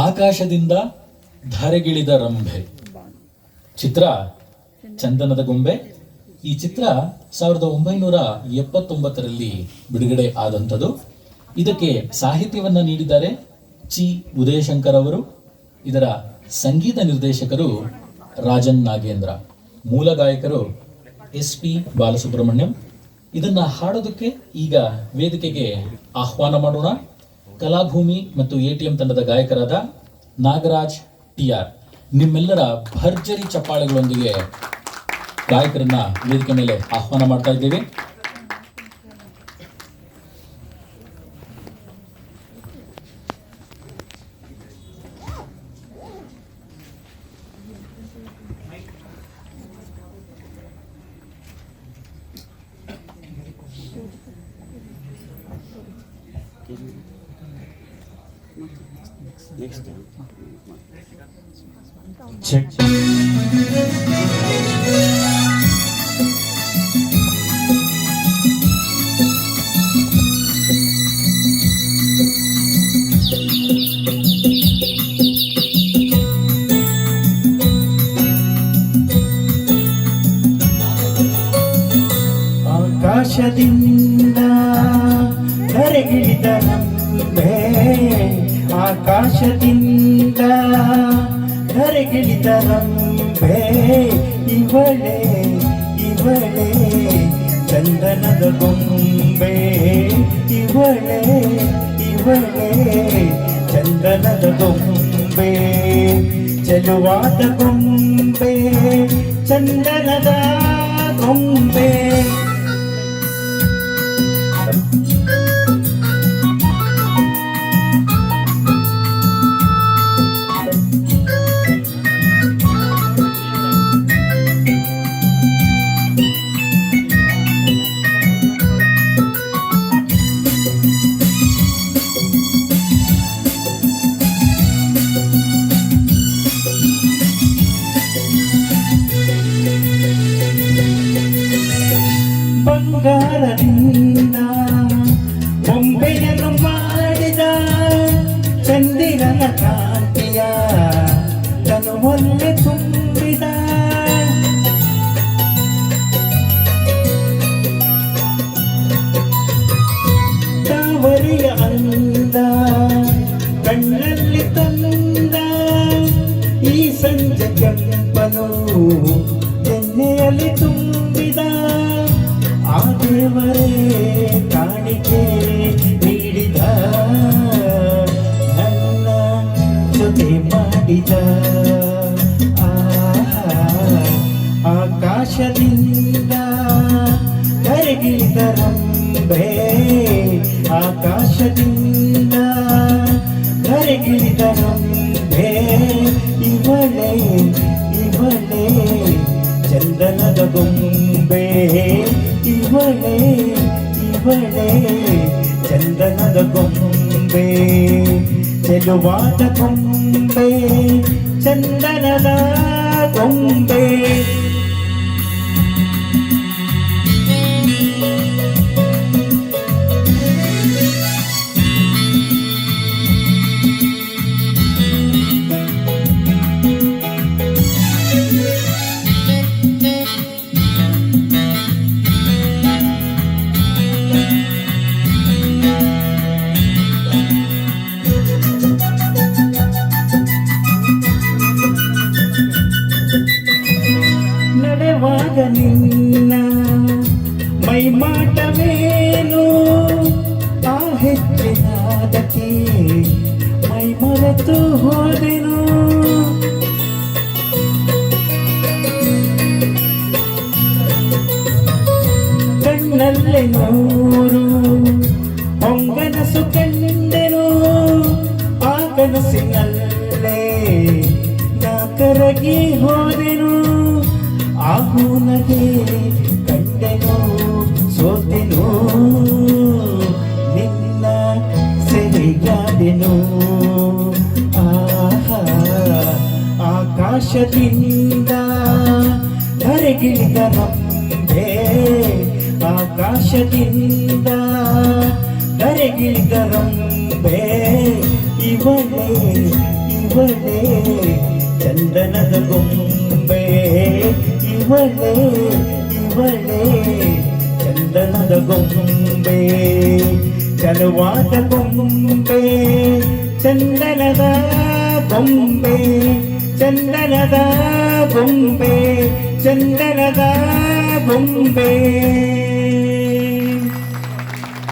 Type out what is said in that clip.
ಆಕಾಶದಿಂದ ಧರೆಗಿಳಿದ ರಂಭೆ ಚಿತ್ರ ಚಂದನದ ಗೊಂಬೆ. ಈ ಚಿತ್ರ 1979ರಲ್ಲಿ ಬಿಡುಗಡೆ ಆದಂಥದ್ದು. ಇದಕ್ಕೆ ಸಾಹಿತ್ಯವನ್ನ ನೀಡಿದ್ದಾರೆ ಚಿ ಉದಯಶಂಕರ್ ಅವರು. ಇದರ ಸಂಗೀತ ನಿರ್ದೇಶಕರು ರಾಜನ್ ನಾಗೇಂದ್ರ. ಮೂಲ ಗಾಯಕರು SP ಬಾಲಸುಬ್ರಹ್ಮಣ್ಯಂ. ಇದನ್ನ ಹಾಡೋದಕ್ಕೆ ಈಗ ವೇದಿಕೆಗೆ ಆಹ್ವಾನ ಮಾಡೋಣ. ಕಲಾಭೂಮಿ ಮತ್ತು ATM ತಂಡದ ಗಾಯಕರಾದ ನಾಗರಾಜ್ TR. ನಿಮ್ಮೆಲ್ಲರ ಭರ್ಜರಿ ಚಪ್ಪಾಳೆಗಳೊಂದಿಗೆ ಗಾಯಕರನ್ನ ವೇದಿಕೆ ಮೇಲೆ ಆಹ್ವಾನ ಮಾಡ್ತಾ ಇದ್ದೇವೆ. Check. ಆಕಾಶದಿಂದ ಧರೆಗಿಳಿದ ರಂಭೆ, ಆಕಾಶದಿಂದ ಧರೆಗಿಳಿದ ರಂಭೆ, ಇವಳೇ ಇವಳೇ ಚಂದನದ ಗೊಂಬೆ, ಇವಳೇ ಇವಳೇ ಚಂದನದ ಗೊಂಬೆ, ಚೆಲುವಾದ ಗೊಂಬೆ ಚಂದನದ ಗೊಂಬೆ. ಬಂಗಾರದಿಂದ ಬೊಂಬೆಯನ್ನು ಮಾಡಿದ ಚಂದಿರನ ಕಾಂತಿಯ ತನುವಲ್ಲಿ ತುಂಬಿದ ತಾವರಿಯ ಅಂದ ಕಣ್ಣಲ್ಲಿ ತಂದ ಈ ಸಂಜೆ ಕೆಂಪನು ಎಣ್ಣೆಯಲ್ಲಿ ತುಂಬಿದ ಆ ದೇವರೇ ಕಾಣಿಕೆ ನೀಡಿದ ನನ್ನ ಜೊತೆ ಮಾಡಿದ. ಆಕಾಶದಿಂದ ಧರೆಗಿಳಿದ ರಂಭೆ, ಆಕಾಶದಿಂದ ಧರೆಗಿಳಿದ ರಂಭೆ, ಇವಳೇ ಇವಳೇ ಚಂದನದ ಗೊಂಬೆ, ಇವಳೇ ಇವಳೇ ಚಂದನದ ಗೊಂಬೆ, ಚೆಲುವಾದ ಗೊಂಬೆ ಚಂದನದ ಗೊಂಬೆ. ನಡೆವಾಗ ನಿನ್ನ ಮೈಮಾಟವೇನು, ಆ ಹೆಚ್ಚಿನಾದಕ್ಕೆ ಮೈ ಮರೆತು ಹೋದೆನು. ಕಣ್ಣಲ್ಲೇ ನೂರು ಹೊಂಗನಸು ಕಂಡೆನು, ಆ ಕನಸಿನಲ್ಲೇ ನಾ ಕರಗಿ ಹೋದೆನು. ಆಹುನಗೆ ಕಂಡೆನು ಸೋತೆನು, ನಿನ್ನ ಸೆರೆಗಾದೆನು. ಆಕಾಶದಿಂದ ಧರೆಗಿಳಿದ ರಂಭೆ, ಆಕಾಶದಿಂದ ಧರೆಗಿಳಿದ ರಂಭೆ, ಇವಳೇ ಇವಳೇ ಚಂದನದ ಗೊಂಬೆ ಇವಳೇ ಇವಳೇ ಚಂದನದ ಗೊಂಬೆ ಚಲುವಾದ ಗೊಂಬೆ ಚಂದನದ ಗೊಂಬೆ ಚಂದನದ ಗೊಂಬೆ ಚಂದನದ ಗೊಂಬೆ